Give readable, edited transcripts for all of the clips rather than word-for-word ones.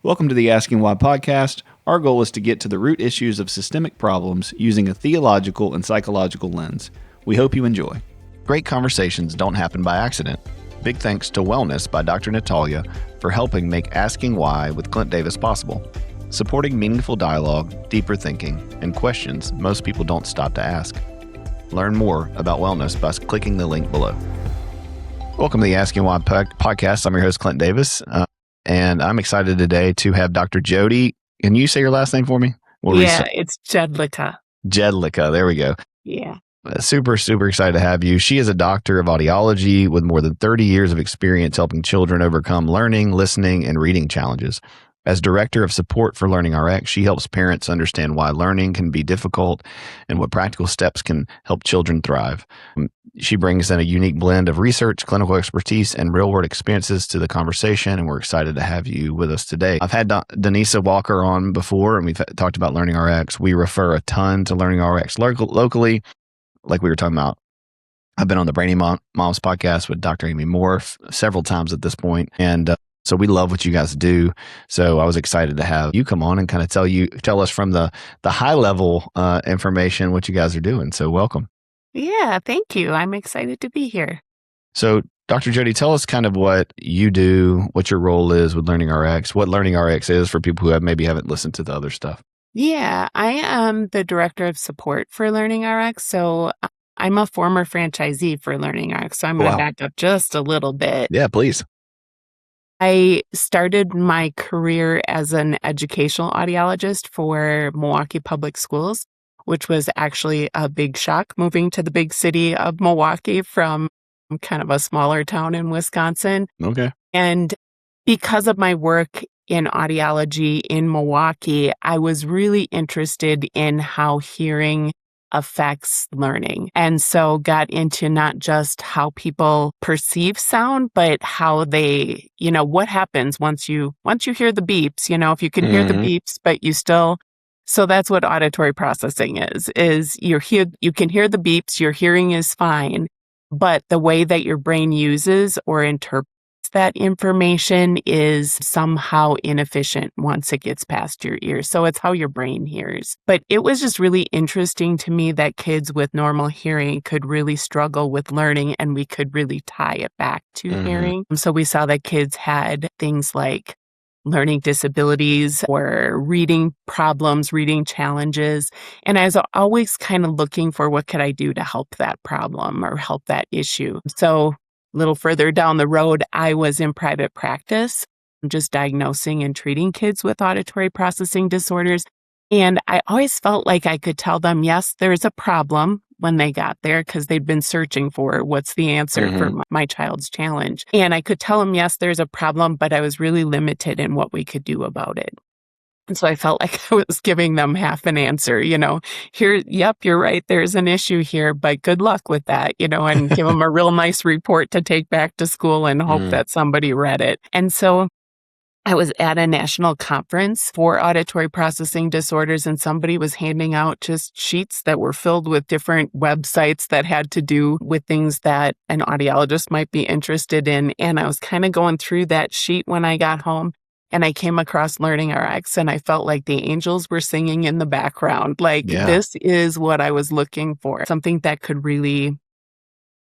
Welcome to the Asking Why podcast. Our goal is to get to the root issues of systemic problems using a theological and psychological lens. We hope you enjoy. Great conversations don't happen by accident. Big thanks to Wellness by Dr. Natalia for helping make Asking Why with Clint Davis possible. Supporting meaningful dialogue, deeper thinking, and questions most people don't stop to ask. Learn more about wellness by clicking the link below. Welcome to the Asking Why podcast. I'm your host, Clint Davis. And I'm excited today to have Dr. Jody. Can you say your last name for me? It's Jedlicka. Jedlicka. There we go. Yeah. Super excited to have you. She is a doctor of audiology with more than 30 years of experience helping children overcome learning, listening, and reading challenges. As director of support for LearningRx, she helps parents understand why learning can be difficult and what practical steps can help children thrive. She brings in a unique blend of research, clinical expertise, and real-world experiences to the conversation, and we're excited to have you with us today. I've had Denisa Walker on before, and we've talked about LearningRx. We refer a ton to LearningRx locally, like we were talking about. I've been on the Brainy Moms podcast with Dr. Amy Moore several times at this point, and so we love what you guys do. So I was excited to have you come on and kind of tell us from the high level information what you guys are doing. So welcome. Yeah, thank you. I'm excited to be here. So Dr. Jody, tell us kind of what you do, what your role is with LearningRx, what LearningRx is for people who maybe haven't listened to the other stuff. Yeah, I am the director of support for LearningRx. So I'm a former franchisee for LearningRx. So I'm going to back up just a little bit. Yeah, please. I started my career as an educational audiologist for Milwaukee Public Schools, which was actually a big shock moving to the big city of Milwaukee from kind of a smaller town in Wisconsin. Okay. And because of my work in audiology in Milwaukee, I was really interested in how hearing affects learning. And so got into not just how people perceive sound, but how they, what happens once you hear the beeps, if you can hear the beeps, but you still, so that's what auditory processing is you can hear the beeps, your hearing is fine, but the way that your brain uses or interprets that information is somehow inefficient once it gets past your ear. So it's how your brain hears. But it was just really interesting to me that kids with normal hearing could really struggle with learning, and we could really tie it back to hearing. So we saw that kids had things like learning disabilities or reading problems, reading challenges. And I was always kind of looking for what could I do to help that problem or help that issue. So a little further down the road, I was in private practice, just diagnosing and treating kids with auditory processing disorders. And I always felt like I could tell them, yes, there's a problem when they got there because they'd been searching for what's the answer for my child's challenge. And I could tell them, yes, there's a problem, but I was really limited in what we could do about it. And so I felt like I was giving them half an answer, here, yep, you're right, there's an issue here, but good luck with that, and give them a real nice report to take back to school and hope that somebody read it. And so I was at a national conference for auditory processing disorders, and somebody was handing out just sheets that were filled with different websites that had to do with things that an audiologist might be interested in. And I was kind of going through that sheet when I got home. And I came across LearningRx, and I felt like the angels were singing in the background. This is what I was looking for, something that could really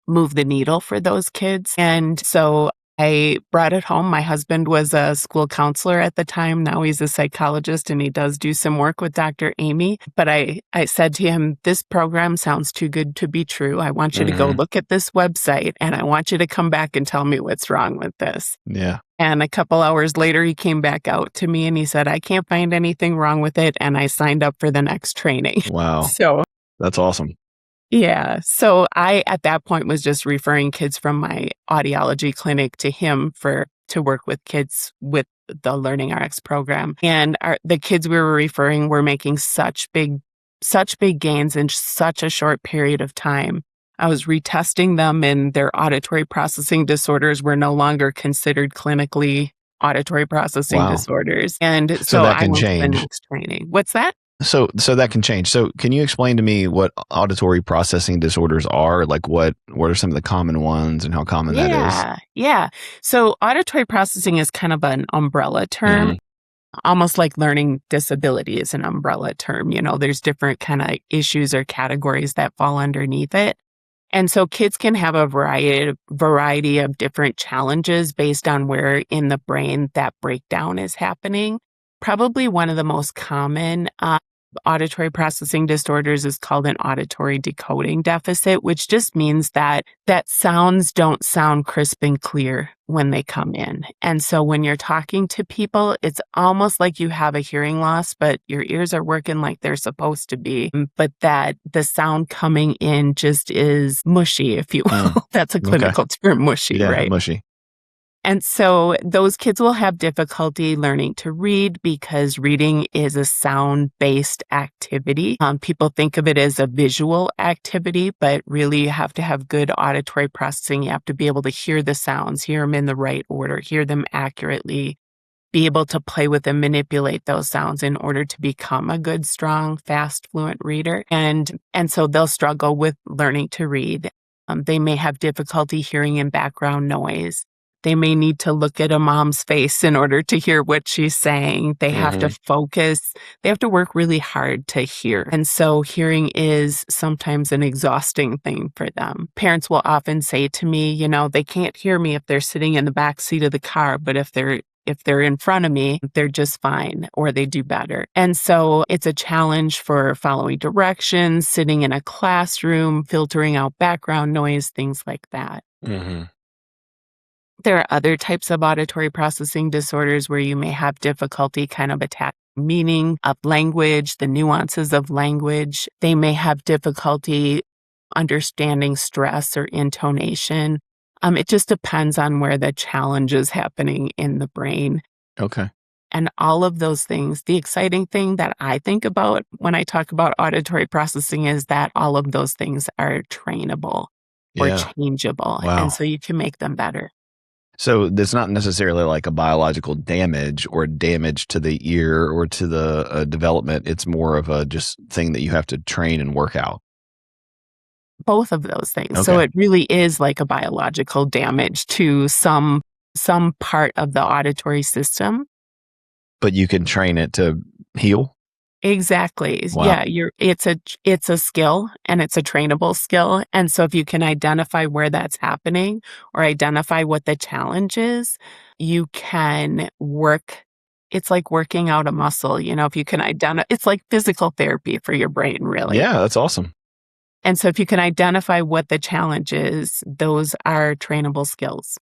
move the needle for those kids. And so I brought it home. My husband was a school counselor at the time. Now he's a psychologist, and he does do some work with Dr. Amy. But I said to him, this program sounds too good to be true. I want you to go look at this website, and I want you to come back and tell me what's wrong with this. Yeah. And a couple hours later, he came back out to me and he said, I can't find anything wrong with it. And I signed up for the next training. Wow. So that's awesome. Yeah. So I, at that point, was just referring kids from my audiology clinic to him to work with kids with the LearningRx program. And the kids we were referring were making such big gains in such a short period of time. I was retesting them, and their auditory processing disorders were no longer considered clinically auditory processing disorders. And so that can I went change. to the next training. What's that? So that can change. So can you explain to me what auditory processing disorders are? Like what are some of the common ones and how common that is? Yeah. So auditory processing is kind of an umbrella term. almost like learning disability is an umbrella term. There's different kind of issues or categories that fall underneath it. And so kids can have a variety of different challenges based on where in the brain that breakdown is happening. Probably one of the most common auditory processing disorders is called an auditory decoding deficit, which just means that sounds don't sound crisp and clear when they come in. And so when you're talking to people, it's almost like you have a hearing loss, but your ears are working like they're supposed to be, but that the sound coming in just is mushy, if you will. That's a clinical term, mushy, right? Mushy. And so those kids will have difficulty learning to read because reading is a sound-based activity. People think of it as a visual activity, but really you have to have good auditory processing. You have to be able to hear the sounds, hear them in the right order, hear them accurately, be able to play with and manipulate those sounds in order to become a good, strong, fast, fluent reader. And so they'll struggle with learning to read. They may have difficulty hearing in background noise. They may need to look at a mom's face in order to hear what she's saying. They have to focus. They have to work really hard to hear. And so hearing is sometimes an exhausting thing for them. Parents will often say to me, they can't hear me if they're sitting in the back seat of the car, but if they're in front of me, they're just fine or they do better. And so it's a challenge for following directions, sitting in a classroom, filtering out background noise, things like that. There are other types of auditory processing disorders where you may have difficulty kind of attaching meaning of language, the nuances of language. They may have difficulty understanding stress or intonation. It just depends on where the challenge is happening in the brain. Okay. And all of those things, the exciting thing that I think about when I talk about auditory processing is that all of those things are trainable or changeable. Wow. And so you can make them better. So it's not necessarily like a biological damage or damage to the ear or to the development. It's more of a just thing that you have to train and work out. Both of those things. Okay. So it really is like a biological damage to some part of the auditory system. But you can train it to heal? Exactly. Wow. Yeah, it's a skill and it's a trainable skill. And so if you can identify where that's happening or identify what the challenge is, you can work. It's like working out a muscle, if you can it's like physical therapy for your brain, really. Yeah, that's awesome. And so if you can identify what the challenge is, those are trainable skills.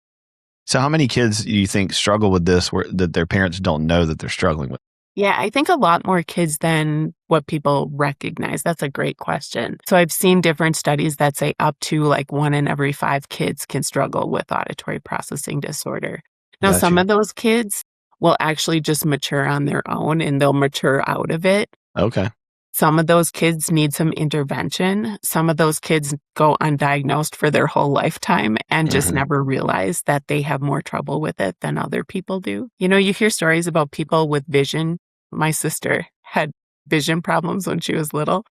So how many kids do you think struggle with this that their parents don't know that they're struggling with? Yeah, I think a lot more kids than what people recognize. That's a great question. So I've seen different studies that say up to like 1 in every 5 kids can struggle with auditory processing disorder. Now, some of those kids will actually just mature on their own and they'll mature out of it. Okay. Some of those kids need some intervention. Some of those kids go undiagnosed for their whole lifetime and just never realize that they have more trouble with it than other people do. You hear stories about people with vision. My sister had vision problems when she was little,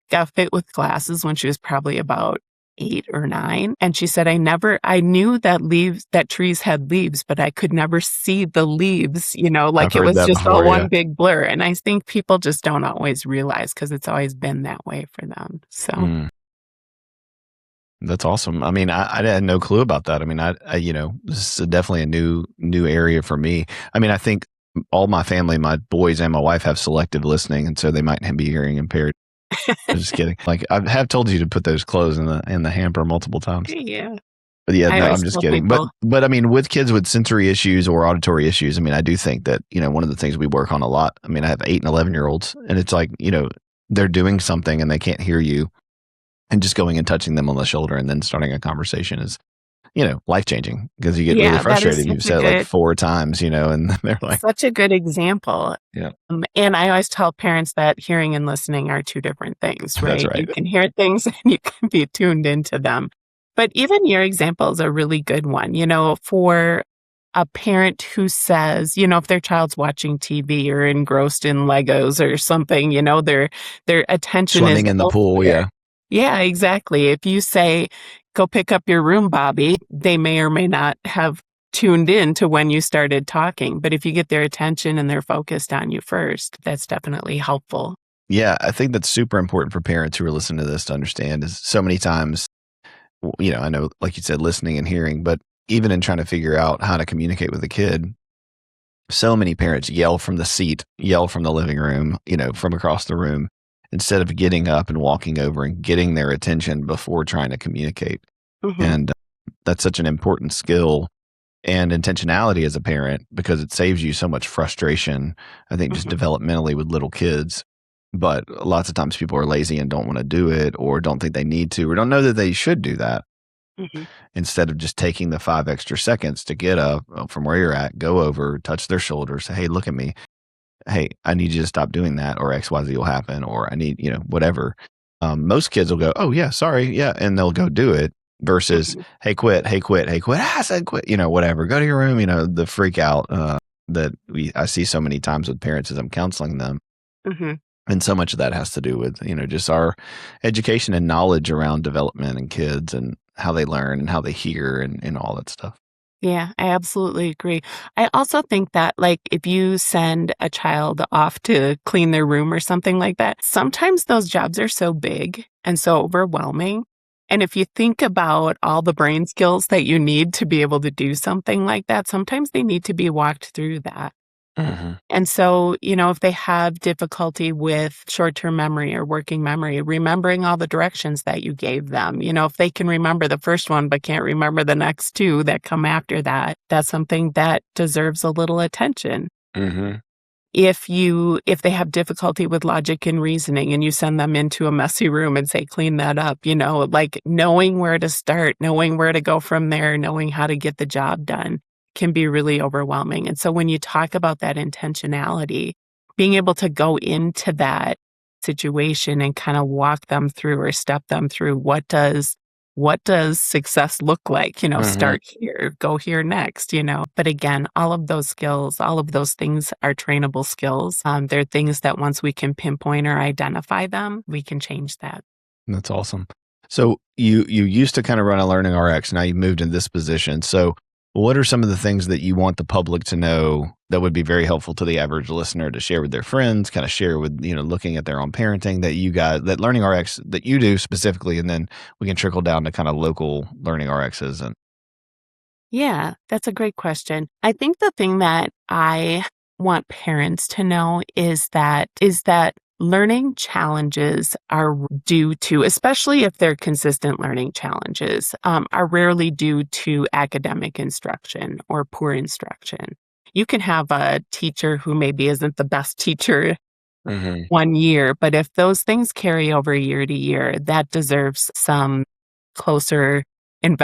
got fit with glasses when she was probably about 8 or 9. And she said, I knew that trees had leaves, but I could never see the leaves, like it was just all one big blur. And I think people just don't always realize because it's always been that way for them. So that's awesome. I mean, I had no clue about that. I mean, this is definitely a new area for me. I mean, I think all my family, my boys and my wife have selective listening, and so they might be hearing impaired. I'm just kidding. Like I have told you to put those clothes in the hamper multiple times. Yeah. But yeah, no, I'm just kidding. But I mean, with kids with sensory issues or auditory issues, I mean, I do think that, one of the things we work on a lot. I mean, I have 8 and 11-year-olds, and it's like, they're doing something and they can't hear you, and just going and touching them on the shoulder and then starting a conversation is, life-changing because you get really frustrated. You've said it like 4 times, and they're like. Such a good example. Yeah. And I always tell parents that hearing and listening are 2 different things, right? That's right. You can hear things and you can be tuned into them. But even your example is a really good one, for a parent who says, if their child's watching TV or engrossed in Legos or something, their attention is swimming in the pool. Yeah. Yeah, exactly. If you say, go pick up your room, Bobby, they may or may not have tuned in to when you started talking. But if you get their attention and they're focused on you first, that's definitely helpful. Yeah, I think that's super important for parents who are listening to this to understand is so many times, I know, like you said, listening and hearing, but even in trying to figure out how to communicate with a kid, so many parents yell from the seat, yell from the living room, from across the room, instead of getting up and walking over and getting their attention before trying to communicate. Hmm. And that's such an important skill and intentionality as a parent because it saves you so much frustration, I think, just Hmm. developmentally with little kids. But lots of times people are lazy and don't want to do it or don't think they need to or don't know that they should do that Hmm. instead of just taking the 5 extra seconds to get up from where you're at, go over, touch their shoulder, say, hey, look at me. Hey, I need you to stop doing that or XYZ will happen or I need, whatever. Most kids will go, oh, yeah, sorry. Yeah. And they'll go do it versus, Hmm. hey, quit, hey, quit, hey, quit. I said quit, whatever. Go to your room, the freak out that I see so many times with parents as I'm counseling them. Hmm. And so much of that has to do with, just our education and knowledge around development and kids and how they learn and how they hear and all that stuff. Yeah, I absolutely agree. I also think that, like, if you send a child off to clean their room or something like that, sometimes those jobs are so big and so overwhelming. And if you think about all the brain skills that you need to be able to do something like that, sometimes they need to be walked through that. Hmm. And so, if they have difficulty with short-term memory or working memory, remembering all the directions that you gave them, if they can remember the first one but can't remember the next two that come after that, that's something that deserves a little attention. Hmm. If they have difficulty with logic and reasoning and you send them into a messy room and say, clean that up, like knowing where to start, knowing where to go from there, knowing how to get the job done can be really overwhelming. And so when you talk about that intentionality, being able to go into that situation and kind of walk them through or step them through what does success look like? Hmm. Start here, go here next. But again, all of those skills, all of those things are trainable skills. They're things that once we can pinpoint or identify them, we can change that. That's awesome. So you used to kind of run a Learning RX. Now you've moved in this position. So what are some of the things that you want the public to know that would be very helpful to the average listener to share with their friends, kind of share with, looking at their own parenting that you got, that Learning RX that you do specifically, and then we can trickle down to kind of local Learning RXs and Yeah, that's a great question. I think the thing that I want parents to know is that learning challenges are due to, especially if they're consistent learning challenges, are rarely due to academic instruction or poor instruction. You can have a teacher who maybe isn't the best teacher hmm. one year, but if those things carry over year to year, that deserves some closer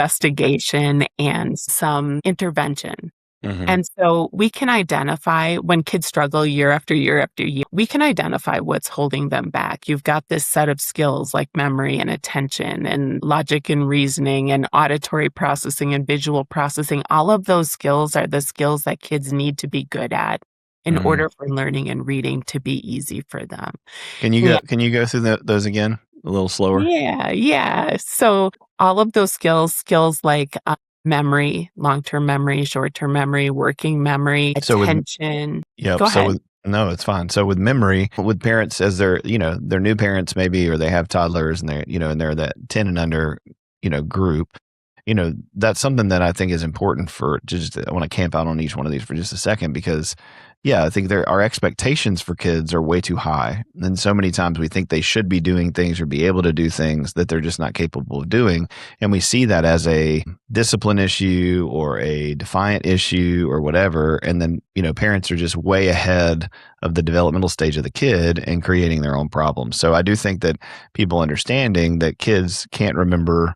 investigation and some intervention. Hmm. And so we can identify when kids struggle year after year after year, we can identify what's holding them back. You've got this set of skills like memory and attention and logic and reasoning and auditory processing and visual processing. All of those skills are the skills that kids need to be good at in Hmm. order for learning and reading to be easy for them. Can you go through those again a little slower? Yeah, yeah. So all of those skills like memory, long-term memory, short-term memory, working memory, So with attention. Yep. Go So ahead. with no, it's fine. So with memory, with parents as they're new parents maybe, or they have toddlers and they're that 10 and under, group, that's something that I think is important for just, I want to camp out on each one of these for just a second because yeah, I think our expectations for kids are way too high. And so many times we think they should be doing things or be able to do things that they're just not capable of doing. And we see that as a discipline issue or a defiant issue or whatever. And then, parents are just way ahead of the developmental stage of the kid and creating their own problems. So I do think that people understanding that kids can't remember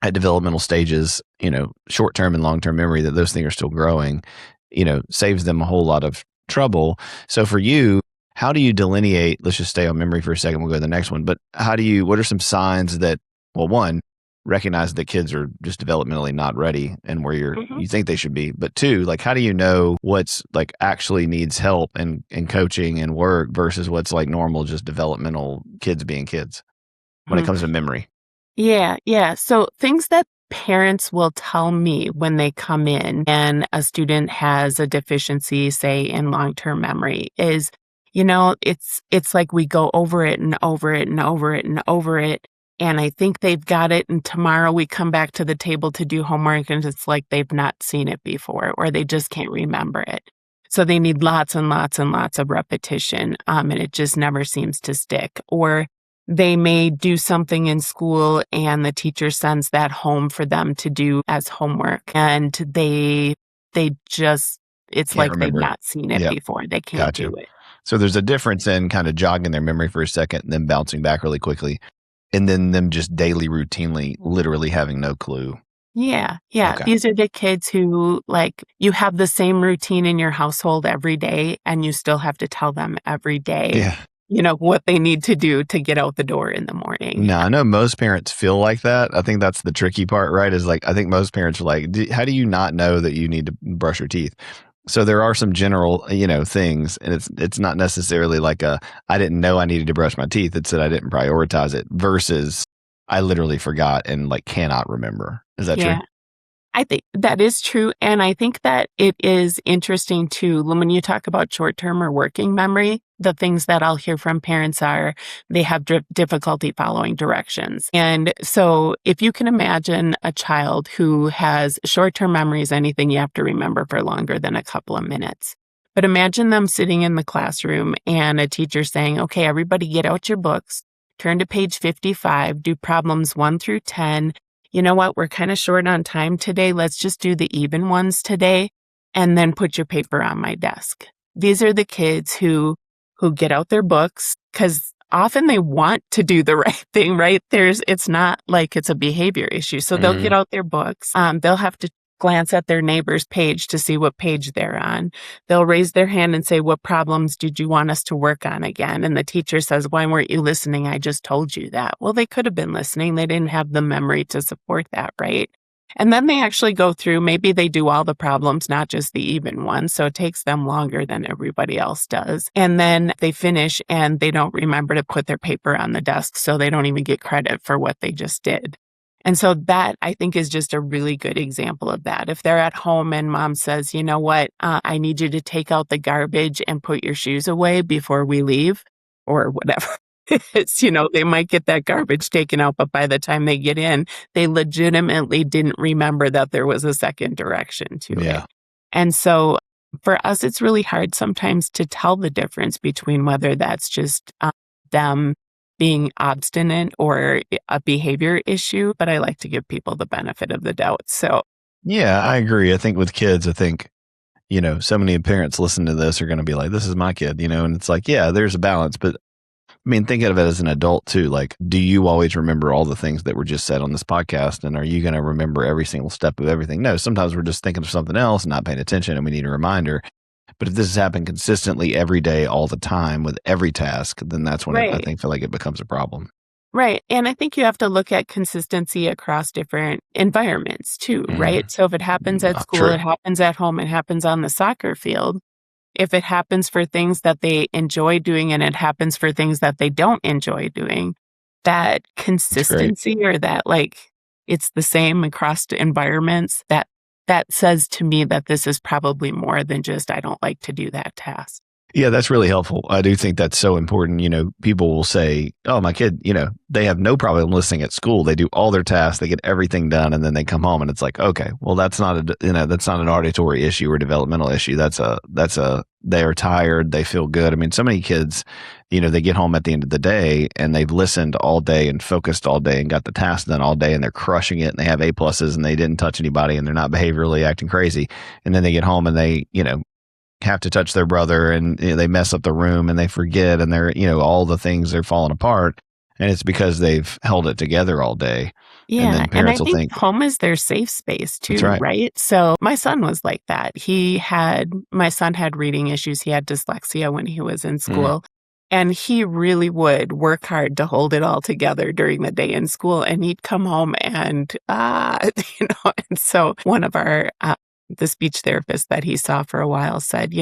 at developmental stages, short term and long term memory, that those things are still growing, saves them a whole lot of trouble. So for you, how do you delineate? Let's just stay on memory for a second. We'll go to the next one. But what are some signs that, well, one, recognize that kids are just developmentally not ready and where Mhm. you think they should be. But two, like, how do you know what's like actually needs help and coaching and work versus what's like normal, just developmental kids being kids when it Mhm. comes to memory? Yeah, yeah. So things that parents will tell me when they come in and a student has a deficiency, say in long-term memory, is, it's like we go over it and over it and over it and over it. And I think they've got it. And tomorrow we come back to the table to do homework and it's like they've not seen it before or they just can't remember it. So they need lots and lots and lots of repetition. And it just never seems to stick. Or they may do something in school and the teacher sends that home for them to do as homework. And it's Can't like they've remember it. not seen it Yep. before. They can't Gotcha. do it. So there's a difference in kind of jogging their memory for a second and then bouncing back really quickly, and then them just daily, routinely, literally having no clue. Yeah. Yeah. Okay. These are the kids who, like, you have the same routine in your household every day, and you still have to tell them every day, Yeah. what they need to do to get out the door in the morning. No, I know most parents feel like that. I think that's the tricky part, right? Is like, I think most parents are like, how do you not know that you need to brush your teeth? So there are some general, things, and it's not necessarily like I didn't know I needed to brush my teeth. It's that I didn't prioritize it versus I literally forgot and like cannot remember. Is that true? Yeah. I think that is true. And I think that it is interesting too, when you talk about short-term or working memory, the things that I'll hear from parents are they have difficulty following directions. And so if you can imagine a child who has short-term memories, anything you have to remember for longer than a couple of minutes. But imagine them sitting in the classroom and a teacher saying, okay, everybody get out your books, turn to page 55, do problems 1 through 10. You know what? We're kind of short on time today. Let's just do the even ones today and then put your paper on my desk. These are the kids who get out their books because often they want to do the right thing, right? It's not like it's a behavior issue. So they'll get out their books. They'll have to glance at their neighbor's page to see what page they're on. They'll raise their hand and say, what problems did you want us to work on again? And the teacher says, why weren't you listening? I just told you that. Well, they could have been listening. They didn't have the memory to support that, right? And then they actually go through, maybe they do all the problems, not just the even ones. So it takes them longer than everybody else does. And then they finish and they don't remember to put their paper on the desk. So they don't even get credit for what they just did. And so that, I think, is just a really good example of that. If they're at home and mom says, you know what, I need you to take out the garbage and put your shoes away before we leave or whatever. They might get that garbage taken out, but by the time they get in, they legitimately didn't remember that there was a second direction to it. And so for us, it's really hard sometimes to tell the difference between whether that's just them being obstinate or a behavior issue, but I like to give people the benefit of the doubt. So, yeah, I agree. I think with kids, so many parents listen to this are going to be like, this is my kid, and it's like, yeah, there's a balance. But I mean, think of it as an adult too. Like, do you always remember all the things that were just said on this podcast? And are you going to remember every single step of everything? No, sometimes we're just thinking of something else and not paying attention and we need a reminder. But if this has happened consistently every day, all the time with every task, then that's when I feel like it becomes a problem. Right. And I think you have to look at consistency across different environments too, right? So if it happens at school, True. it happens at home, it happens on the soccer field. If it happens for things that they enjoy doing and it happens for things that they don't enjoy doing, that consistency or that it's the same across environments, that says to me that this is probably more than just, I don't like to do that task. Yeah, that's really helpful. I do think that's so important. People will say, oh, my kid, they have no problem listening at school. They do all their tasks, they get everything done, and then they come home and it's like, okay, well, that's not an auditory issue or developmental issue. They're tired. They feel good. I mean, so many kids, they get home at the end of the day and they've listened all day and focused all day and got the task done all day and they're crushing it and they have A+ and they didn't touch anybody and they're not behaviorally acting crazy. And then they get home and they, have to touch their brother and they mess up the room and they forget and they're, all the things are falling apart. And it's because they've held it together all day. Yeah. And then parents and I think home is their safe space too, right? So my son was like that. My son had reading issues. He had dyslexia when he was in school. And he really would work hard to hold it all together during the day in school. And he'd come home and, and so one of the speech therapist that he saw for a while said,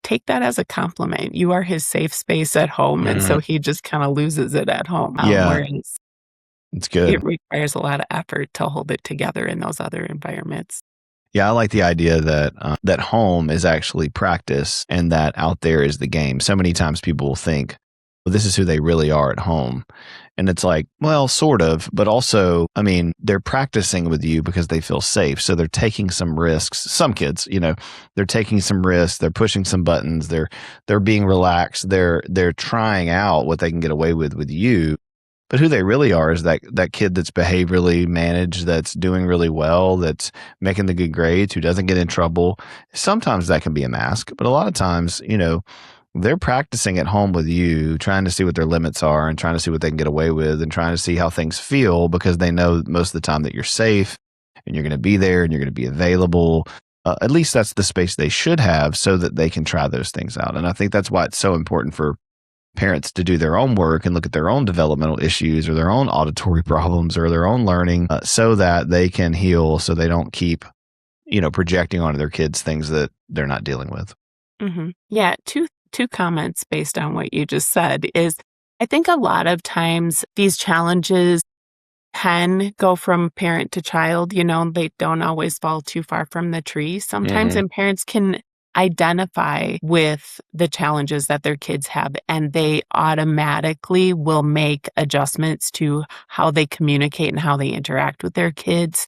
take that as a compliment. You are his safe space at home. And so he just kind of loses it at home. Yeah. It's good. It requires a lot of effort to hold it together in those other environments. Yeah, I like the idea that that home is actually practice and that out there is the game. So many times people will think, well, this is who they really are at home. And it's like, well, sort of, but also, I mean, they're practicing with you because they feel safe. So they're taking some risks. Some kids, they're taking some risks, they're pushing some buttons, they're being relaxed, they're trying out what they can get away with you. But who they really are is that kid that's behaviorally managed, that's doing really well, that's making the good grades, who doesn't get in trouble. Sometimes that can be a mask, but a lot of times, they're practicing at home with you, trying to see what their limits are and trying to see what they can get away with and trying to see how things feel because they know most of the time that you're safe and you're going to be there and you're going to be available. At least that's the space they should have so that they can try those things out. And I think that's why it's so important for parents to do their own work and look at their own developmental issues or their own auditory problems or their own learning so that they can heal, so they don't keep, projecting onto their kids things that they're not dealing with. Mm-hmm. Yeah, two comments based on what you just said is I think a lot of times these challenges can go from parent to child. They don't always fall too far from the tree sometimes, and parents can identify with the challenges that their kids have, and they automatically will make adjustments to how they communicate and how they interact with their kids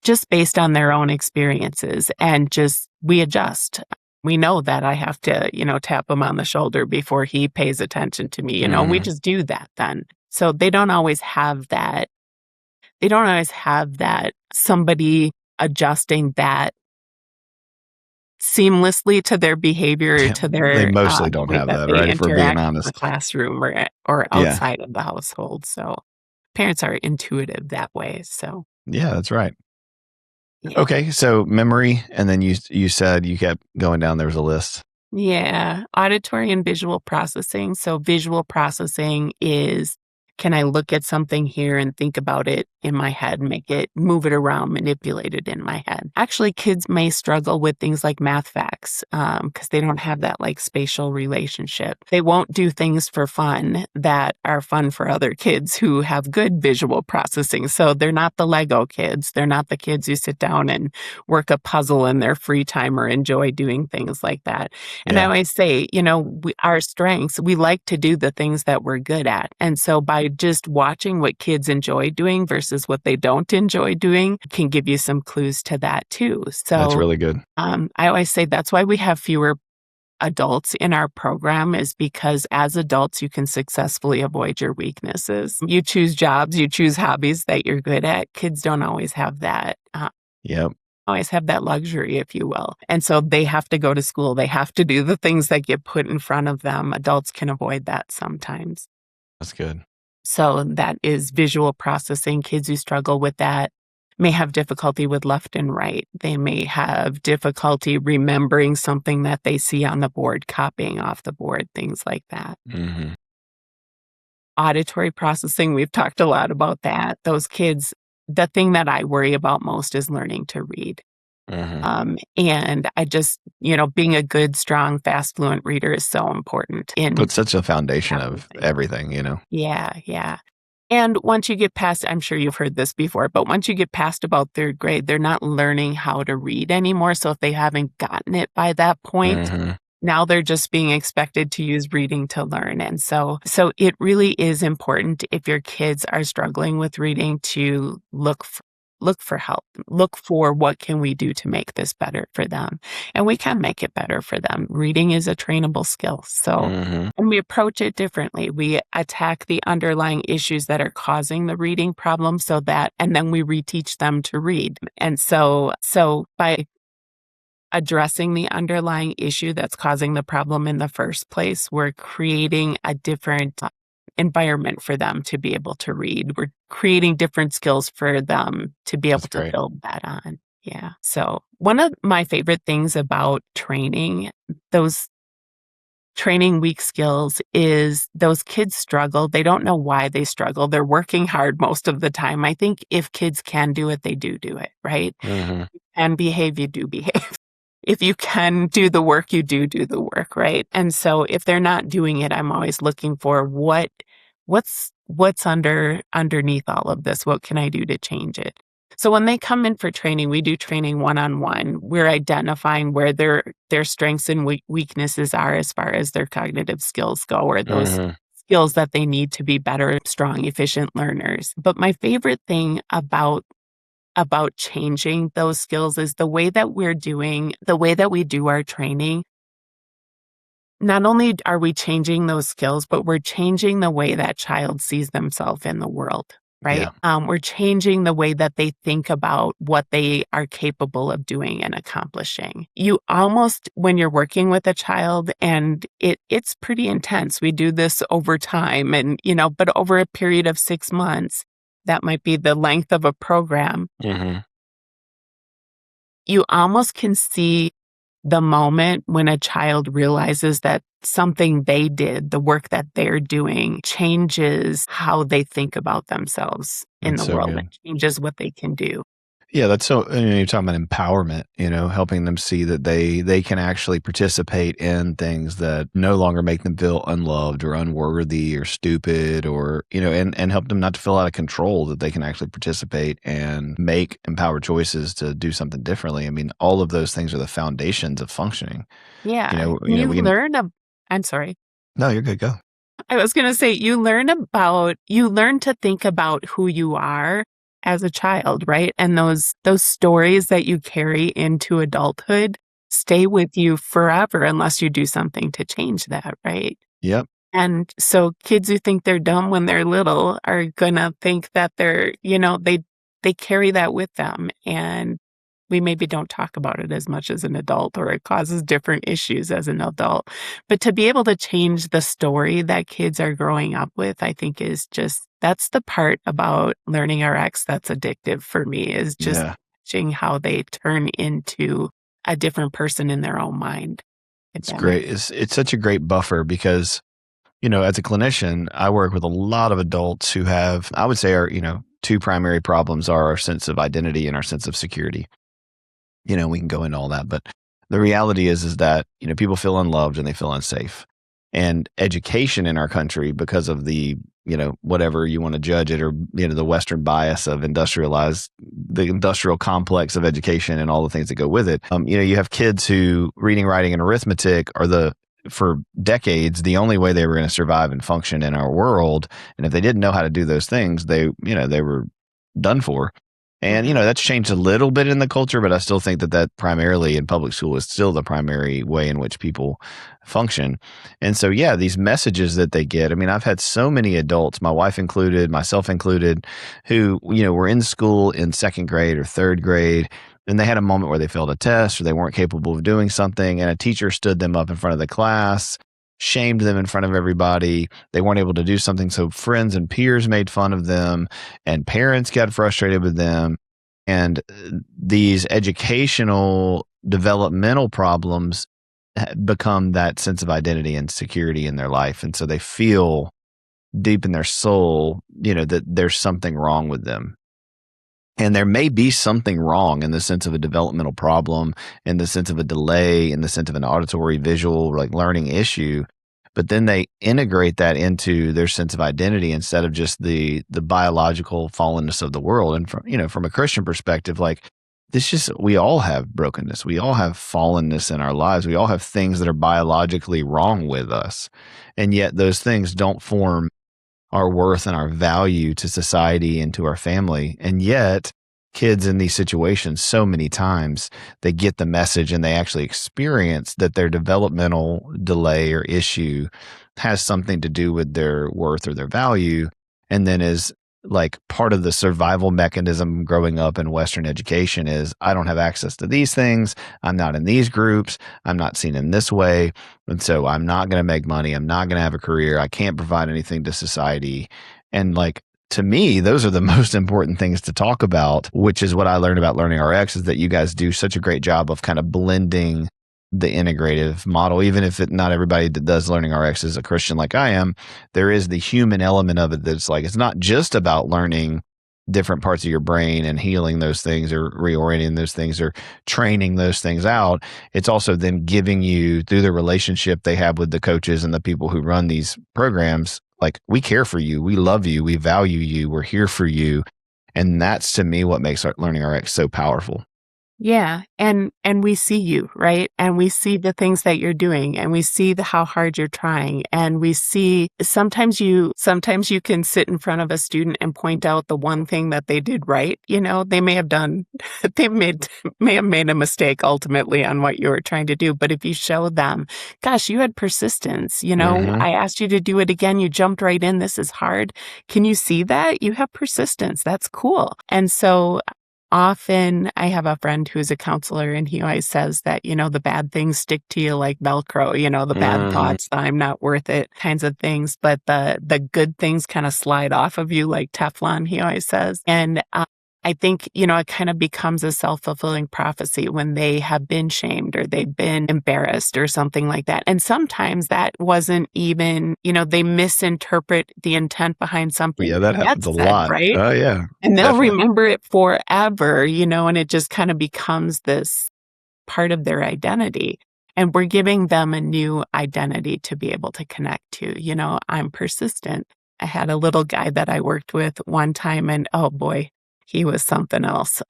just based on their own experiences. And we adjust. We know that I have to, tap him on the shoulder before he pays attention to me. We just do that then. So they don't always have that. They don't always have that somebody adjusting that seamlessly to their behavior, to their they mostly don't way have that, they right? If we're being interact in honest. the classroom or outside of the household. So parents are intuitive that way. So Yeah, that's right. yeah. Okay, so memory, and then you said you kept going down. There was a list. Yeah, auditory and visual processing. So visual processing is, can I look at something here and think about it in my head, move it around, manipulate it in my head? Actually, kids may struggle with things like math facts because they don't have that like spatial relationship. They won't do things for fun that are fun for other kids who have good visual processing. So they're not the Lego kids. They're not the kids who sit down and work a puzzle in their free time or enjoy doing things like that. And I always say, our strengths, we like to do the things that we're good at. And so by just watching what kids enjoy doing versus what they don't enjoy doing can give you some clues to that too. So That's really good. I always say that's why we have fewer adults in our program, is because as adults, you can successfully avoid your weaknesses. You choose jobs, you choose hobbies that you're good at. Kids don't always have that. Yep. Always have that luxury, if you will. And so they have to go to school. They have to do the things that get put in front of them. Adults can avoid that sometimes. That's good. So that is visual processing. Kids who struggle with that may have difficulty with left and right. They may have difficulty remembering something that they see on the board, copying off the board, things like that. Mm-hmm. Auditory processing, we've talked a lot about that. Those kids, the thing that I worry about most is learning to read. And I just, being a good, strong, fast, fluent reader is so important. It's such a foundation of everything, Yeah. And once you get past, I'm sure you've heard this before, but once you get past about third grade, they're not learning how to read anymore. So if they haven't gotten it by that point, now they're just being expected to use reading to learn. And so it really is important, if your kids are struggling with reading, to look for help. Look for what can we do to make this better for them. And we can make it better for them. Reading is a trainable skill. So, and we approach it differently. We attack the underlying issues that are causing the reading problem and then we reteach them to read. And so by addressing the underlying issue that's causing the problem in the first place, we're creating a different environment for them to be able to read. We're creating different skills for them to be able to build that on. Yeah. So one of my favorite things about training, those training weak skills, is those kids struggle. They don't know why they struggle. They're working hard most of the time. I think if kids can do it, they do it, right? And behave, you do behave. If you can do the work, you do the work, right? And so if they're not doing it, I'm always looking for what's what's underneath all of this? What can I do to change it? So when they come in for training, we do training one-on-one. We're identifying where their strengths and weaknesses are as far as their cognitive skills go, or those skills that they need to be better, strong, efficient learners. But my favorite thing about changing those skills is the way that we do our training. Not only are we changing those skills, but we're changing the way that child sees themselves in the world, right? We're changing the way that they think about what they are capable of doing and accomplishing. You almost, when you're working with a child, and it's pretty intense. We do this over time and, but over a period of 6 months, that might be the length of a program. You almost can see the moment when a child realizes that something they did, the work that they're doing, changes how they think about themselves in the world. It changes what they can do. Yeah, that's so, you're talking about empowerment, helping them see that they can actually participate in things that no longer make them feel unloved or unworthy or stupid, or, and help them not to feel out of control, that they can actually participate and make empowered choices to do something differently. I mean, all of those things are the foundations of functioning. Yeah. I'm sorry. No, you're good. Go. I was going to say, you learn to think about who you are as a child, right? And those stories that you carry into adulthood stay with you forever unless you do something to change that, right? Yep. And so kids who think they're dumb when they're little are gonna think that they're, they carry that with them. And we maybe don't talk about it as much as an adult, or it causes different issues as an adult. But to be able to change the story that kids are growing up with, I think that's the part about LearningRx that's addictive for me, is just watching how they turn into a different person in their own mind. It's great. It's such a great buffer because, as a clinician, I work with a lot of adults who have, I would say, two primary problems are our sense of identity and our sense of security. We can go into all that, but the reality is that, people feel unloved and they feel unsafe. And education in our country, because of the, whatever you want to judge it, or, the Western bias of the industrial complex of education and all the things that go with it. You have kids who reading, writing, and arithmetic are for decades, the only way they were going to survive and function in our world. And if they didn't know how to do those things, they were done for. And, that's changed a little bit in the culture, but I still think that primarily in public school is still the primary way in which people function. And so, these messages that they get, I've had so many adults, my wife included, myself included, who, were in school in 2nd grade or 3rd grade, and they had a moment where they failed a test or they weren't capable of doing something, and a teacher stood them up in front of the class, shamed them in front of everybody. They weren't able to do something, so friends and peers made fun of them, and parents got frustrated with them. And these educational developmental problems become that sense of identity and security in their life. And so they feel deep in their soul, that there's something wrong with them. And there may be something wrong in the sense of a developmental problem, in the sense of a delay, in the sense of an auditory, visual, like learning issue. But then they integrate that into their sense of identity instead of just the biological fallenness of the world. And from a Christian perspective, like we all have brokenness. We all have fallenness in our lives. We all have things that are biologically wrong with us. And yet those things don't form our worth and our value to society and to our family. And yet kids in these situations, so many times they get the message and they actually experience that their developmental delay or issue has something to do with their worth or their value. And then is like part of the survival mechanism growing up in Western education is, I don't have access to these things. I'm not in these groups. I'm not seen in this way. And so I'm not going to make money. I'm not going to have a career. I can't provide anything to society. And to me, those are the most important things to talk about, which is what I learned about LearningRx, is that you guys do such a great job of kind of blending the integrative model. Even if not everybody that does LearningRx is a Christian like I am, there is the human element of it that's it's not just about learning different parts of your brain and healing those things or reorienting those things or training those things out. It's also then giving you, through the relationship they have with the coaches and the people who run these programs, like, we care for you, we love you, we value you, we're here for you. And that's to me what makes our LearningRx so powerful. Yeah, and we see you, right? And we see the things that you're doing, and we see how hard you're trying, and we see sometimes you can sit in front of a student and point out the one thing that they did right. They may have done they may have made a mistake ultimately on what you were trying to do, but if you show them, gosh, you had persistence, Hmm. I asked you to do it again, you jumped right in. This is hard. Can you see that? You have persistence. That's cool. And so often, I have a friend who's a counselor, and he always says that, the bad things stick to you like Velcro, the bad Hmm. thoughts, the I'm not worth it kinds of things, but the good things kind of slide off of you like Teflon, he always says. And I think, it kind of becomes a self-fulfilling prophecy when they have been shamed or they've been embarrassed or something like that. And sometimes that wasn't even, they misinterpret the intent behind something Yeah, that that you had happens a said, lot. right? Oh, yeah, And they'll definitely. remember it forever, and it just kind of becomes this part of their identity. And we're giving them a new identity to be able to connect to. I'm persistent. I had a little guy that I worked with one time, and oh boy, he was something else.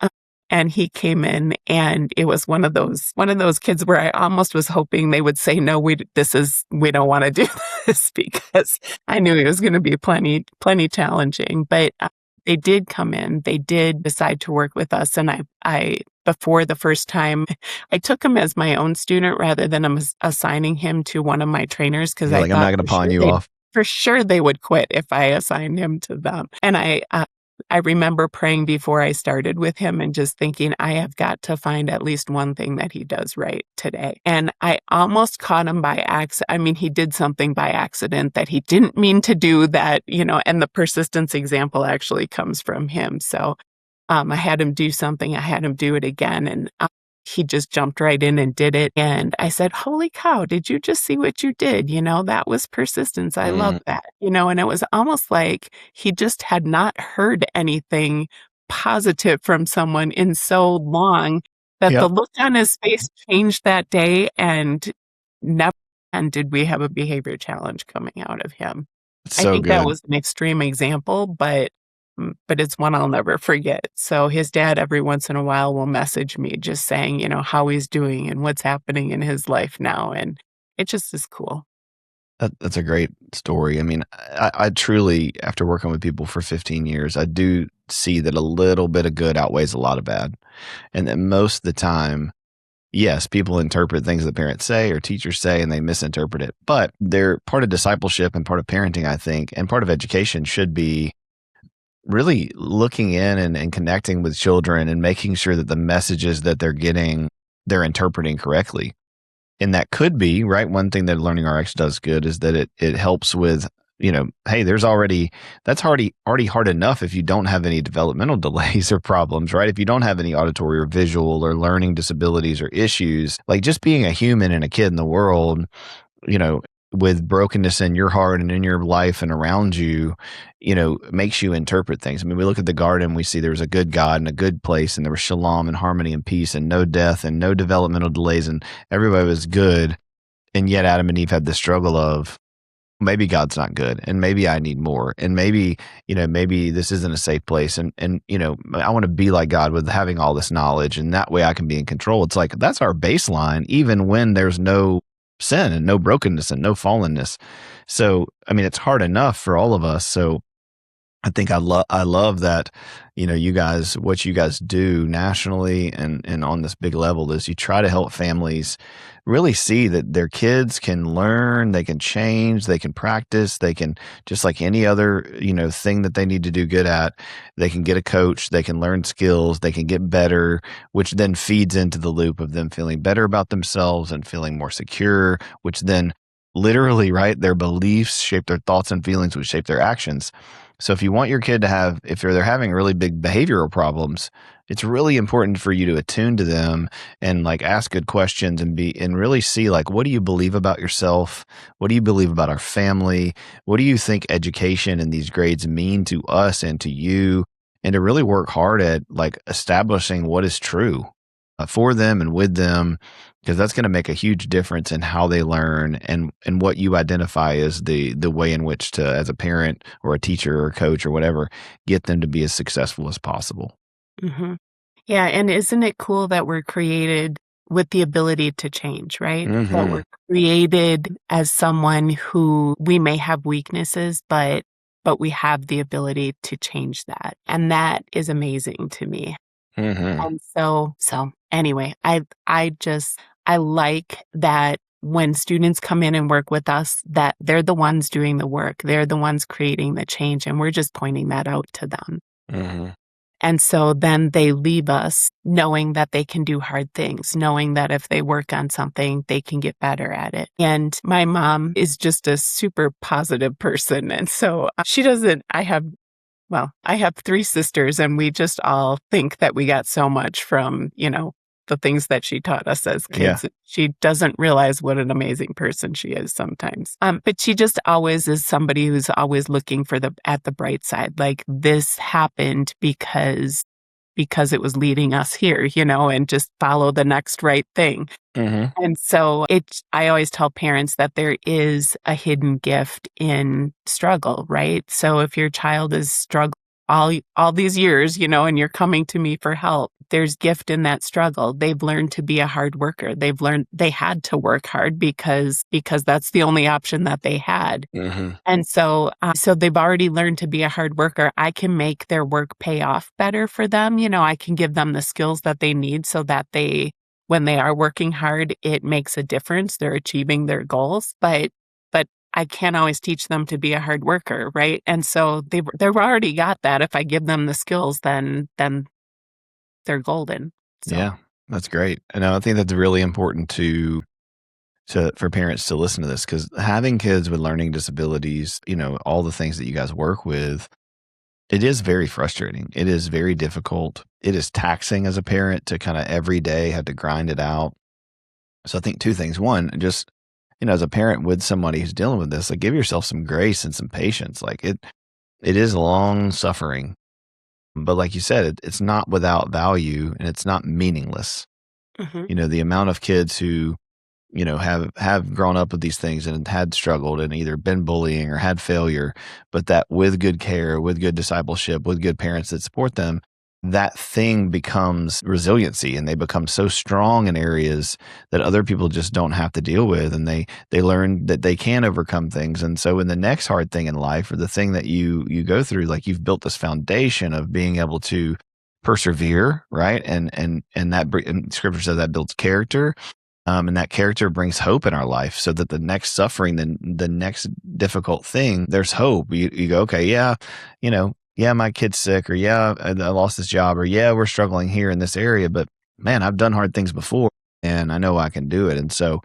And he came in, and it was one of those kids where I almost was hoping they would say, "No, we don't want to do this," because I knew it was going to be plenty challenging. But they did come in. They did decide to work with us, and I before the first time, I took him as my own student rather than assigning him to one of my trainers because You're I like, "I'm not thought gonna pawn you off." for sure they would quit if I assigned him to them. And I remember praying before I started with him and just thinking, I have got to find at least one thing that he does right today. And I almost caught him by accident. I mean, he did something by accident that he didn't mean to do that, and the persistence example actually comes from him. So I had him do something, I had him do it again, and he just jumped right in and did it. And I said, "Holy cow, did you just see what you did? That was persistence. I love Mm, that." And it was almost like he just had not heard anything positive from someone in so long that the yep. look on his face changed that day, and never and did we have a behavior challenge coming out of him. It's I so think that good. was an extreme example, but it's one I'll never forget. So his dad every once in a while will message me just saying, how he's doing and what's happening in his life now, and it just is cool. That's a great story. I mean, I truly, after working with people for 15 years, I do see that a little bit of good outweighs a lot of bad, and that most of the time, yes, people interpret things that parents say or teachers say and they misinterpret it. But they're part of discipleship and part of parenting, I think, and part of education should be really looking in and connecting with children and making sure that the messages that they're getting, they're interpreting correctly. And that could be, right? One thing that LearningRx does good is that it helps with, hey, that's already hard enough if you don't have any developmental delays or problems, right? If you don't have any auditory or visual or learning disabilities or issues, like just being a human and a kid in the world, you know, with brokenness in your heart and in your life and around you, makes you interpret things. I mean, we look at the garden, we see there was a good God and a good place, and there was shalom and harmony and peace and no death and no developmental delays, and everybody was good. And yet Adam and Eve had the struggle of maybe God's not good, and maybe I need more, and maybe this isn't a safe place, and I want to be like God with having all this knowledge, and that way I can be in control. It's like that's our baseline, even when there's no sin and no brokenness and no fallenness. So I mean, it's hard enough for all of us. So I think I love that, you guys, what you guys do nationally and on this big level is you try to help families really see that their kids can learn, they can change, they can practice, they can, just like any other, thing that they need to do good at, they can get a coach, they can learn skills, they can get better, which then feeds into the loop of them feeling better about themselves and feeling more secure, which then literally, right, their beliefs shape their thoughts and feelings, which shape their actions. So if you want your kid to have, if they're having really big behavioral problems, it's really important for you to attune to them and like ask good questions and really see like, what do you believe about yourself? What do you believe about our family? What do you think education and these grades mean to us and to you? And to really work hard at like establishing what is true. for them and with them, because that's going to make a huge difference in how they learn and what you identify as the way in which to, as a parent or a teacher or a coach or whatever, get them to be as successful as possible. Hmm. Yeah, and isn't it cool that we're created with the ability to change, right? That Hmm. we're created as someone who we may have weaknesses, but we have the ability to change that. And that is amazing to me. Hmm. And so anyway, I like that when students come in and work with us, that they're the ones doing the work. They're the ones creating the change, and we're just pointing that out to them. Hmm. And so then they leave us knowing that they can do hard things, knowing that if they work on something, they can get better at it. And my mom is just a super positive person. And so she doesn't, I have three sisters, and we just all think that we got so much from, the things that she taught us as Yeah. kids. She doesn't realize what an amazing person she is sometimes. But she just always is somebody who's always looking for at the bright side. Like, this happened because it was leading us here, and just follow the next right thing. Hmm. And so I always tell parents that there is a hidden gift in struggle, right? So if your child is struggling all these years, and you're coming to me for help, there's gift in that struggle. They've learned to be a hard worker. They've learned they had to work hard because that's the only option that they had. Hmm. And so they've already learned to be a hard worker. I can make their work pay off better for them. I can give them the skills that they need so that when they are working hard, it makes a difference. They're achieving their goals, but I can't always teach them to be a hard worker, right? And so they've already got that. If I give them the skills, then they're golden. So, Yeah, that's great. And I think that's really important for parents to listen to this, because having kids with learning disabilities, all the things that you guys work with, it is very frustrating. It is very difficult. It is taxing as a parent to kind of every day have to grind it out. So I think two things. One, just, as a parent with somebody who's dealing with this, like, give yourself some grace and some patience. Like, it is long suffering, but like you said, it's not without value and it's not meaningless. mhm, The amount of kids who, have grown up with these things and had struggled and either been bullying or had failure, but that with good care, with good discipleship, with good parents that support them, that thing becomes resiliency, and they become so strong in areas that other people just don't have to deal with, and they learn that they can overcome things. And so in the next hard thing in life, or the thing that you go through, like, you've built this foundation of being able to persevere, right? And scripture says that builds character, and that character brings hope in our life, so that the next suffering, the next difficult thing, there's hope. You go, okay, yeah, yeah, my kid's sick, or yeah, I lost this job, or yeah, we're struggling here in this area, but man, I've done hard things before and I know I can do it. And so,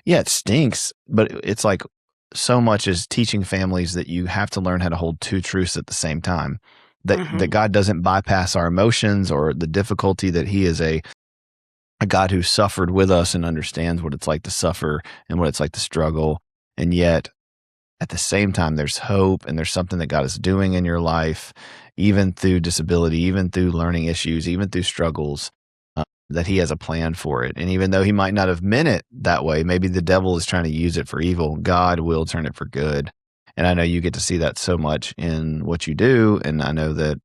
yeah, it stinks, but it's like, so much is teaching families that you have to learn how to hold two truths at the same time. That mhm, God doesn't bypass our emotions or the difficulty, that He is a God who suffered with us and understands what it's like to suffer and what it's like to struggle. And yet, at the same time, there's hope, and there's something that God is doing in your life, even through disability, even through learning issues, even through struggles, that He has a plan for it. And even though He might not have meant it that way, maybe the devil is trying to use it for evil, God will turn it for good. And I know you get to see that so much in what you do. And I know that,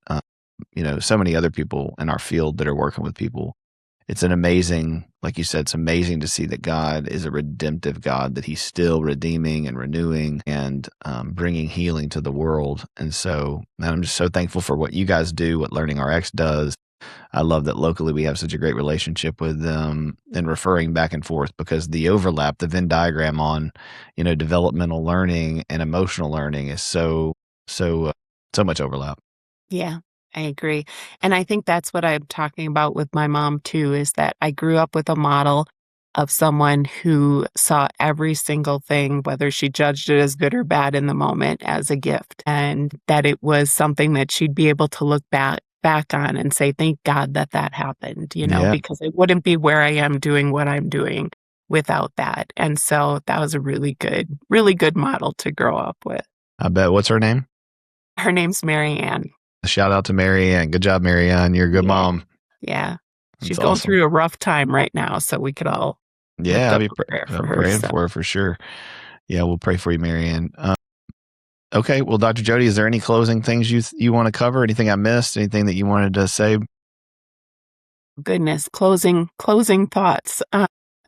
so many other people in our field that are working with people, it's an amazing, like you said, it's amazing to see that God is a redemptive God, that He's still redeeming and renewing and bringing healing to the world. And so, man, I'm just so thankful for what you guys do, what LearningRx does. I love that locally we have such a great relationship with them, and referring back and forth, because the overlap, the Venn diagram on, developmental learning and emotional learning is so much overlap. yeah, I agree. And I think that's what I'm talking about with my mom too, is that I grew up with a model of someone who saw every single thing, whether she judged it as good or bad in the moment, as a gift, and that it was something that she'd be able to look back on and say, thank God that that happened, Yeah, because I wouldn't be where I am doing what I'm doing without that. And so that was a really good model to grow up with. I bet. What's her name? Her name's Mary Ann. Shout out to Mary Ann. Good job, Mary Ann. You're a good Yeah. mom. Yeah. She's That's going awesome. through a rough time right now, so we could all lift Yeah, up a prayer for I'm her. praying So for her for sure. Yeah, we'll pray for you, Marianne. Okay, well, Dr. Jody, is there any closing things you want to cover? Anything I missed? Anything that you wanted to say? goodness, closing thoughts.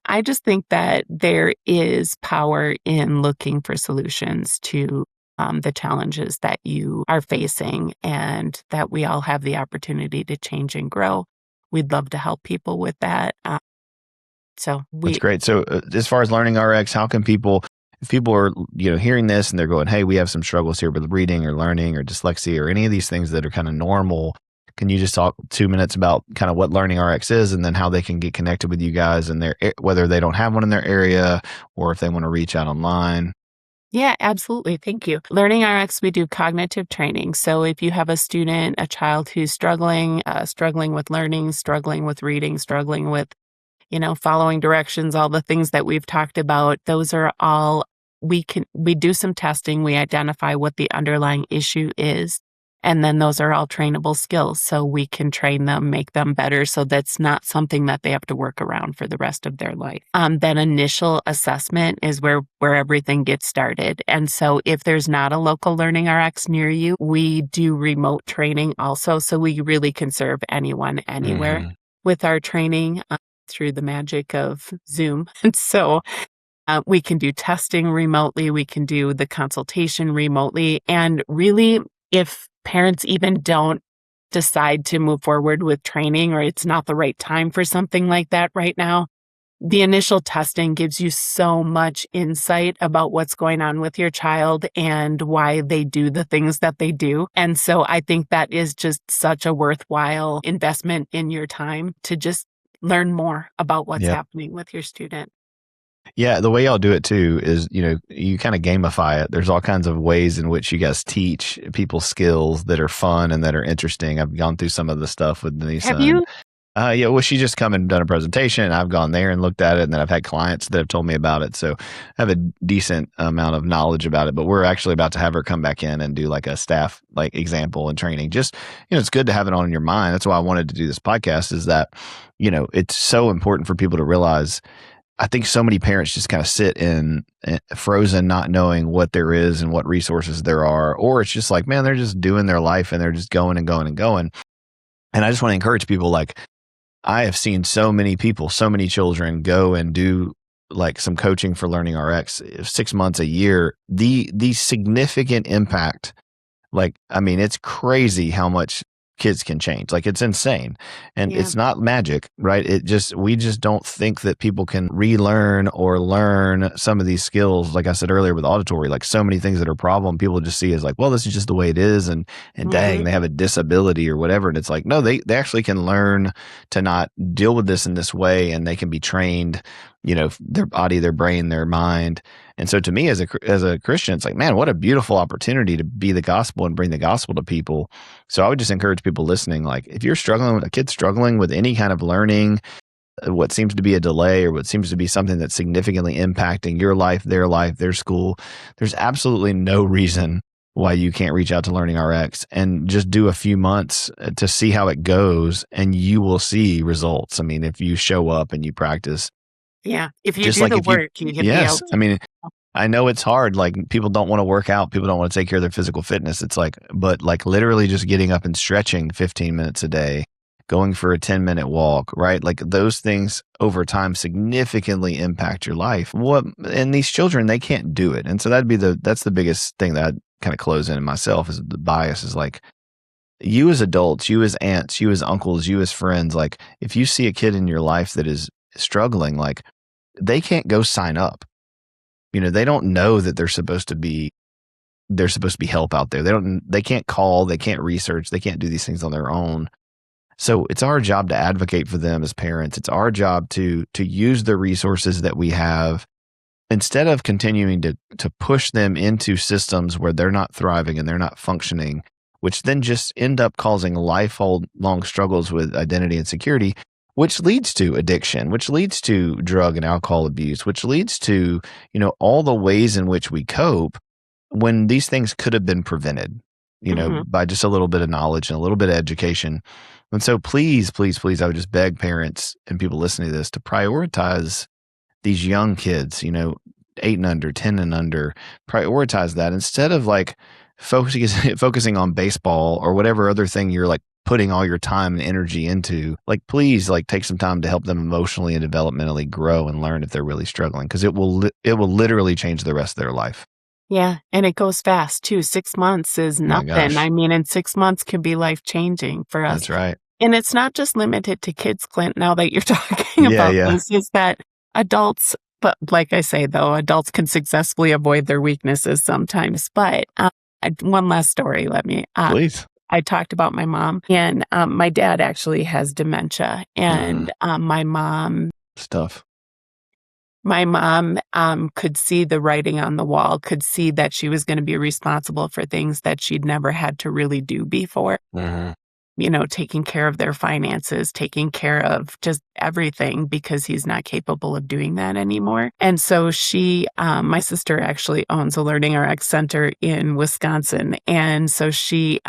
I just think that there is power in looking for solutions to the challenges that you are facing, and that we all have the opportunity to change and grow. We'd love to help people with that. So That's we great. So, as far as LearningRx, how can people, if people are hearing this and they're going, "Hey, we have some struggles here with reading or learning or dyslexia or any of these things that are kind of normal," can you just talk 2 minutes about kind of what LearningRx is and then how they can get connected with you guys and whether they don't have one in their area or if they want to reach out online? Yeah, absolutely. Thank you. LearningRx, we do cognitive training. So if you have a student, a child who's struggling with learning, struggling with reading, struggling with following directions, all the things that we've talked about, those are all, we do some testing, we identify what the underlying issue is, and then those are all trainable skills. So we can train them, make them better. So that's not something that they have to work around for the rest of their life. That initial assessment is where everything gets started. And so if there's not a local Learning RX near you, we do remote training also. So we really can serve anyone, anywhere Mhm. with our training. Through the magic of Zoom. And so we can do testing remotely, we can do the consultation remotely. And really, if parents even don't decide to move forward with training, or it's not the right time for something like that right now, the initial testing gives you so much insight about what's going on with your child and why they do the things that they do. And so I think that is just such a worthwhile investment in your time to just learn more about what's Yep. happening with your student. Yeah, the way y'all do it too is, you kind of gamify it. There's all kinds of ways in which you guys teach people skills that are fun and that are interesting. I've gone through some of the stuff with Denisa, Have and you? yeah, well, she just come and done a presentation, and I've gone there and looked at it, and then I've had clients that have told me about it. So I have a decent amount of knowledge about it, but we're actually about to have her come back in and do like a staff like example and training. Just, it's good to have it on your mind. That's why I wanted to do this podcast, is that, it's so important for people to realize. I think so many parents just kind of sit in frozen, not knowing what there is and what resources there are, or it's just like, man, they're just doing their life and they're just going and going and going. And I just want to encourage people, like, I have seen so many people, so many children go and do like some coaching for Learning RX, 6 months, a year. The significant impact, like, I mean, it's crazy how much kids can change. Like, it's insane. And Yeah. it's not magic, right? We just don't think that people can relearn or learn some of these skills. Like I said earlier with auditory, like so many things that are a problem, people just see as like, well, this is just the way it is. And dang, Mhm. they have a disability or whatever. And it's like, no, they actually can learn to not deal with this in this way. And they can be trained, their body, their brain, their mind. And so to me as a Christian, it's like, man, what a beautiful opportunity to be the gospel and bring the gospel to people. So I would just encourage people listening, like, if you're struggling with a kid struggling with any kind of learning, what seems to be a delay or what seems to be something that's significantly impacting your life, their school, there's absolutely no reason why you can't reach out to Learning RX and just do a few months to see how it goes, and you will see results. I mean, if you show up and you practice, Yeah. If you just do like the if you, work, you get the yes, I outcome. mean, I know it's hard. Like, people don't want to work out. People don't want to take care of their physical fitness. It's like, but like literally just getting up and stretching 15 minutes a day, going for a 10-minute walk, right? Like, those things over time significantly impact your life. And these children, they can't do it. And so that's the biggest thing that I kind of close in myself, is the bias is like, you as adults, you as aunts, you as uncles, you as friends, like, if you see a kid in your life that is struggling, like, they can't go sign up. They don't know that there's supposed to be help out there. They can't call, they can't research, they can't do these things on their own. So it's our job to advocate for them as parents. It's our job to use the resources that we have, instead of continuing to push them into systems where they're not thriving and they're not functioning, which then just end up causing lifelong struggles with identity and security, which leads to addiction, which leads to drug and alcohol abuse, which leads to, all the ways in which we cope, when these things could have been prevented, Mhm. by just a little bit of knowledge and a little bit of education. And so please, please, please, I would just beg parents and people listening to this to prioritize these young kids, 8 and under, 10 and under, prioritize that instead of like focusing on baseball or whatever other thing you're like putting all your time and energy into. Like, please, like take some time to help them emotionally and developmentally grow and learn if they're really struggling, because it will literally change the rest of their life. Yeah. And it goes fast too. 6 months is My nothing. gosh. I mean, and 6 months can be life changing for us. That's right. And it's not just limited to kids, Clint, now that you're talking about this, is that adults, but like I say, though, adults can successfully avoid their weaknesses sometimes. But one last story, Please. I talked about my mom, and my dad actually has dementia, and my mom... Stuff. My mom could see the writing on the wall, could see that she was going to be responsible for things that she'd never had to really do before. Taking care of their finances, taking care of just everything, because he's not capable of doing that anymore. And so my sister actually owns a LearningRx center in Wisconsin. And so she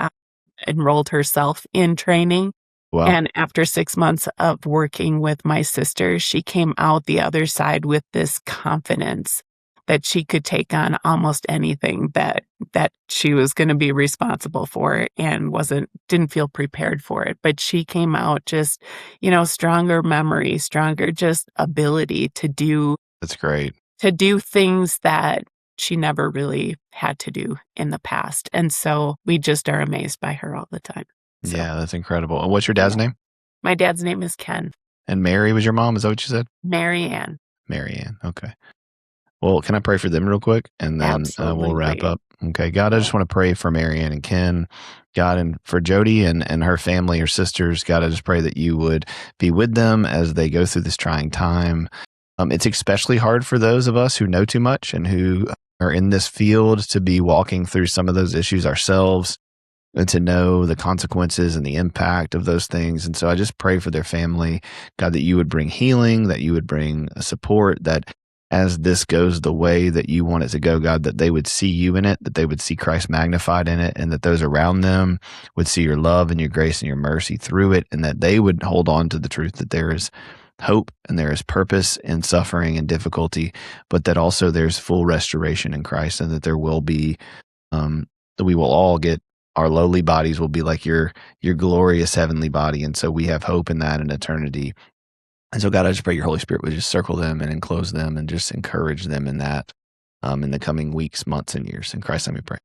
enrolled herself in training. Wow. And after 6 months of working with my sister, she came out the other side with this confidence that she could take on almost anything that she was going to be responsible for, and didn't feel prepared for it. But she came out just, stronger memory, stronger just ability to do. That's great. To do things that she never really had to do in the past. And so we just are amazed by her all the time. So, yeah, that's incredible. And what's your dad's name? My dad's name is Ken. And Mary was your mom? Is that what you said? Mary Ann. Mary Ann. Okay. Well, can I pray for them real quick? And then we'll wrap up. Okay. God, I just want to pray for Mary Ann and Ken, God, and for Jody and her family, her sisters. God, I just pray that you would be with them as they go through this trying time. It's especially hard for those of us who know too much and who are in this field to be walking through some of those issues ourselves, and to know the consequences and the impact of those things. And so I just pray for their family, God, that you would bring healing, that you would bring support, that as this goes the way that you want it to go, God, that they would see you in it, that they would see Christ magnified in it, and that those around them would see your love and your grace and your mercy through it, and that they would hold on to the truth that there is hope and there is purpose in suffering and difficulty, but that also there's full restoration in Christ, and that there will be, that we will all get, our lowly bodies will be like your glorious heavenly body. And so we have hope in that in eternity. And so, God, I just pray your Holy Spirit would just circle them and enclose them and just encourage them in that in the coming weeks, months, and years. In Christ's name we pray.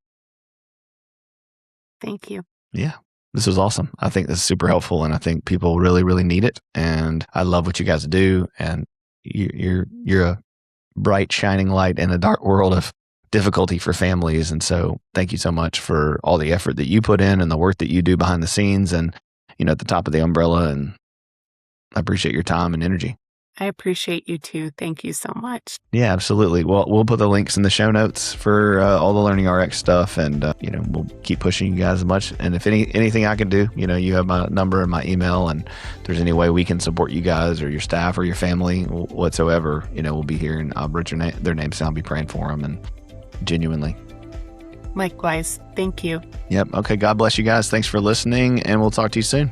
Thank you. Yeah, this was awesome. I think this is super helpful, and I think people really, really need it. And I love what you guys do. And you're a bright, shining light in a dark world of difficulty for families. And so thank you so much for all the effort that you put in and the work that you do behind the scenes and, at the top of the umbrella. And I appreciate your time and energy. I appreciate you too. Thank you so much. Yeah, absolutely. Well, we'll put the links in the show notes for all the LearningRx stuff, and we'll keep pushing you guys as much. And if anything I can do, you have my number and my email, and if there's any way we can support you guys or your staff or your family whatsoever, we'll be here, and I'll write their names down, I'll be praying for them, and genuinely. Likewise. Thank you. Yep. Okay. God bless you guys. Thanks for listening, and we'll talk to you soon.